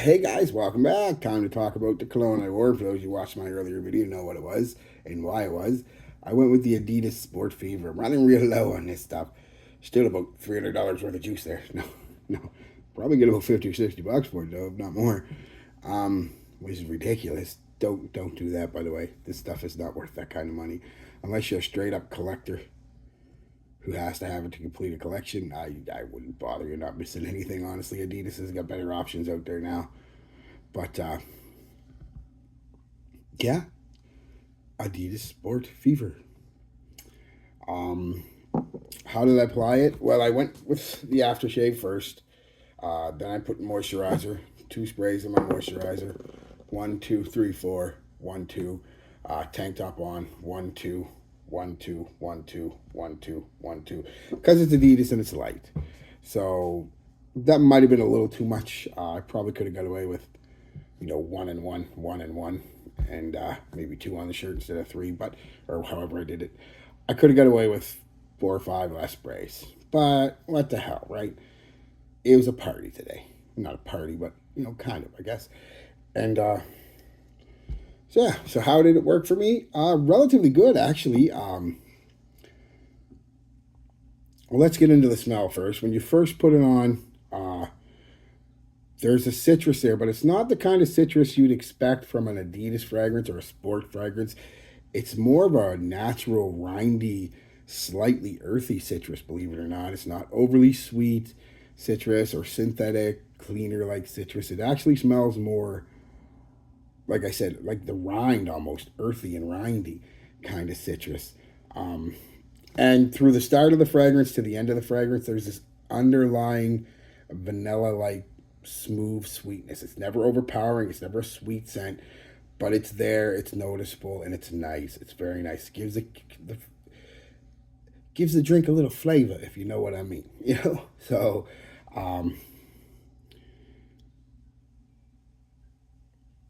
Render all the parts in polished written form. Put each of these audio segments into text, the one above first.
Hey guys, welcome back. Time to talk about the cologne I wore. For those who watched my earlier video, know what it was and why it was. I went with the Adidas Sport Fever. I'm running real low on this stuff. Still about $300 worth of juice there. No. Probably get about 50 or 60 bucks for it though, if not more. Which is ridiculous. Don't do that, by the way. This stuff is not worth that kind of money. Unless you're a straight up collector who has to have it to complete a collection. I wouldn't bother. You're not missing anything, honestly. Adidas has got better options out there now. But yeah, Adidas Sport Fever. Um, how did I apply it? Well, I went with the aftershave first. Then I put moisturizer, 2 sprays of my moisturizer. One, two, three, four. 1, 2. Tank top on. 1, 2. 1, 2. 1, 2. 1, 2. 1, 2. Because it's Adidas and it's light. So that might have been a little too much. I probably could have got away with, 1 and 1, 1 and 1, and maybe 2 on the shirt instead of 3, but or however I did it. I could have got away with 4 or 5 less sprays. But what the hell, right? It was a party today. Not a party, but kind of, I guess. And so yeah, so how did it work for me? Relatively good, actually. Well, let's get into the smell first. When you first put it on, there's a citrus there, but it's not the kind of citrus you'd expect from an Adidas fragrance or a sport fragrance. It's more of a natural, rindy, slightly earthy citrus, believe it or not. It's not overly sweet citrus or synthetic, cleaner like citrus. It actually smells more, like I said, like the rind almost, earthy and rindy kind of citrus. And through the start of the fragrance to the end of the fragrance, there's this underlying vanilla like smooth sweetness. It's never overpowering, it's never a sweet scent, but it's there, it's noticeable, and it's nice. It's very nice. Gives the drink a little flavor, if you know what I mean. So um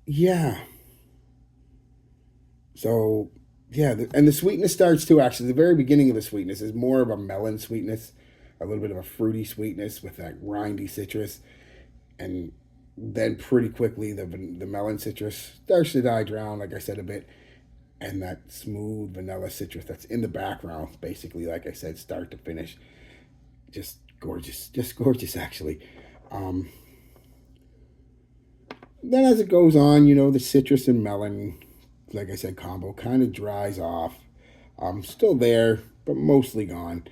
yeah. So yeah, and the sweetness starts too. Actually, the very beginning of the sweetness is more of a melon sweetness, a little bit of a fruity sweetness with that grindy citrus, and then pretty quickly the melon citrus starts to die down, like I said, a bit, and that smooth vanilla citrus that's in the background, basically, like I said, start to finish, just gorgeous, actually. Um, then as it goes on, the citrus and melon, like I said, combo kind of dries off. Still there, but mostly gone.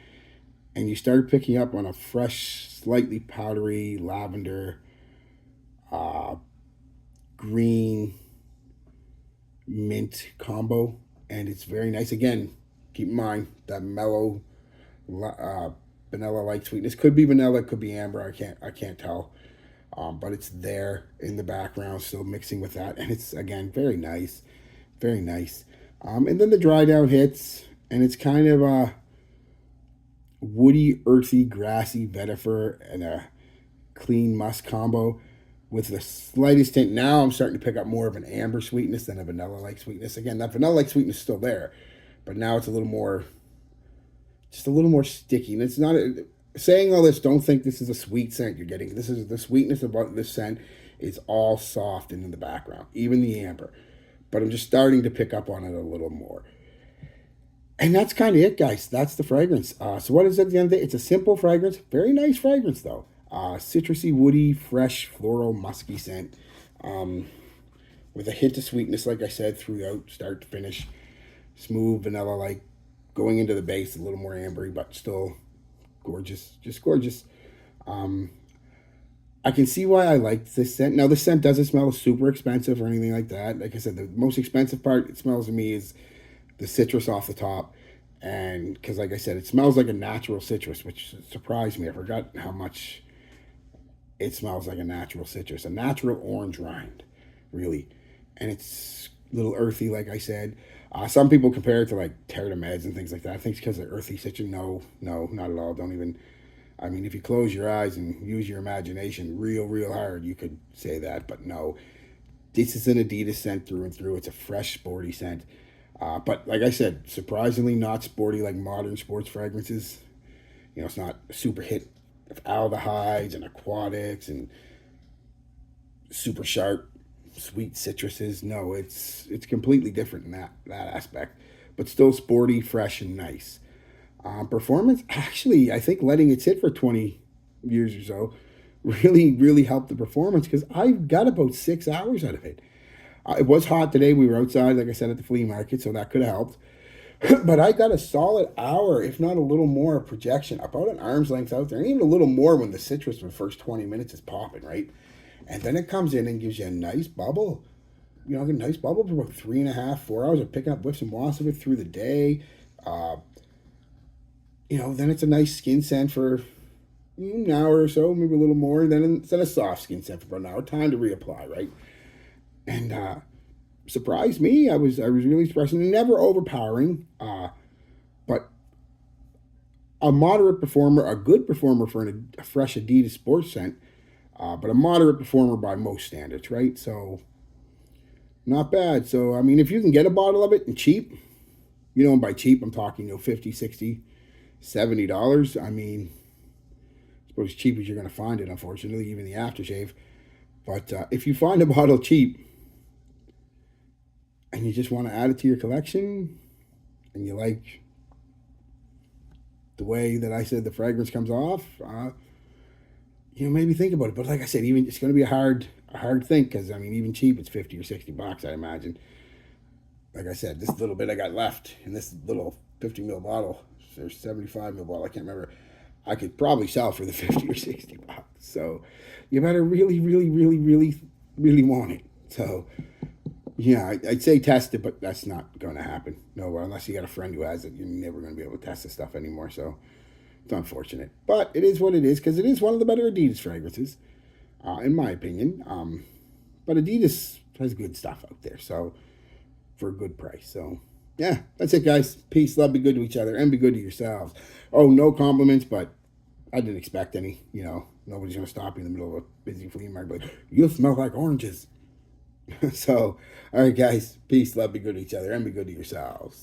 And you start picking up on a fresh, slightly powdery lavender, uh, green, mint combo, and it's very nice. Again, keep in mind that mellow, uh, vanilla-like sweetness. Could be vanilla, could be amber. I can't tell. But it's there in the background, still mixing with that, and it's again very nice, very nice. And then the dry down hits, and it's kind of a woody, earthy, grassy vetiver and a clean musk combo with the slightest hint. Now I'm starting to pick up more of an amber sweetness than a vanilla like sweetness. Again, that vanilla like sweetness is still there, but now it's a little more, just a little more sticky. And it's not saying all this. Don't think this is a sweet scent you're getting. This is the sweetness about this scent is all soft and in the background, even the amber. But I'm just starting to pick up on it a little more. And that's kind of it, guys. That's the fragrance. So what is it at the end of the day? It's a simple fragrance. Very nice fragrance, though. Citrusy, woody, fresh, floral, musky scent. Um, with a hint of sweetness, like I said, throughout, start to finish. Smooth, vanilla-like. Going into the base, a little more ambery, but still gorgeous. Just gorgeous. Um, I can see why I liked this scent. Now, this scent doesn't smell super expensive or anything like that. Like I said, the most expensive part it smells to me is the citrus off the top, and because like I said, it smells like a natural citrus, which surprised me. I forgot how much it smells like a natural citrus, a natural orange rind, really. And it's a little earthy, like I said. Some people compare it to like Terra Meds and things like that. I think it's because of earthy citrus. No, not at all. Don't even. I mean, if you close your eyes and use your imagination real hard, you could say that. But no, this is an Adidas scent through and through. It's a fresh, sporty scent. But like I said, surprisingly not sporty like modern sports fragrances. It's not a super hit of aldehydes and aquatics and super sharp, sweet citruses. No, it's completely different in that aspect, but still sporty, fresh, and nice. Performance, actually, I think letting it sit for 20 years or so really helped the performance because I got about 6 hours out of it. It was hot today. We were outside, like I said, at the flea market, so that could have helped. But I got a solid hour, if not a little more, of projection, about an arm's length out there, and even a little more when the citrus for the first 20 minutes is popping, right? And then it comes in and gives you a nice bubble. You know, a nice bubble for about 3.5, 4 hours of picking up whiffs and wafts of it through the day. Uh, then it's a nice skin scent for an hour or so, maybe a little more. And then it's a soft skin scent for about an hour. Time to reapply, right? And surprised me. I was really surprised. Never overpowering, but a moderate performer, a good performer for a fresh Adidas Sport scent, but a moderate performer by most standards, right? So not bad. So I mean, if you can get a bottle of it and cheap, and by cheap I'm talking 50, 60, $70. I mean, it's about as cheap as you're going to find it, unfortunately, even the aftershave. But if you find a bottle cheap and you just want to add it to your collection and you like the way that I said the fragrance comes off, maybe think about it. But like I said, even it's going to be a hard thing because I mean, even cheap, it's 50 or 60 bucks, I imagine. Like I said, this little bit I got left in this little 50 ml bottle, or 75 ml bottle, I can't remember. I could probably sell for the 50 or 60 bucks. So you better really, really, really, really, really want it. So yeah, I'd say test it, but that's not going to happen. No, unless you got a friend who has it, you're never going to be able to test this stuff anymore. So it's unfortunate, but it is what it is because it is one of the better Adidas fragrances, in my opinion. But Adidas has good stuff out there, so for a good price. So yeah, that's it, guys. Peace, love, be good to each other, and be good to yourselves. Oh, no compliments, but I didn't expect any. Nobody's going to stop you in the middle of a busy flea market. But you smell like oranges. So, all right, guys. Peace, love, be good to each other, and be good to yourselves.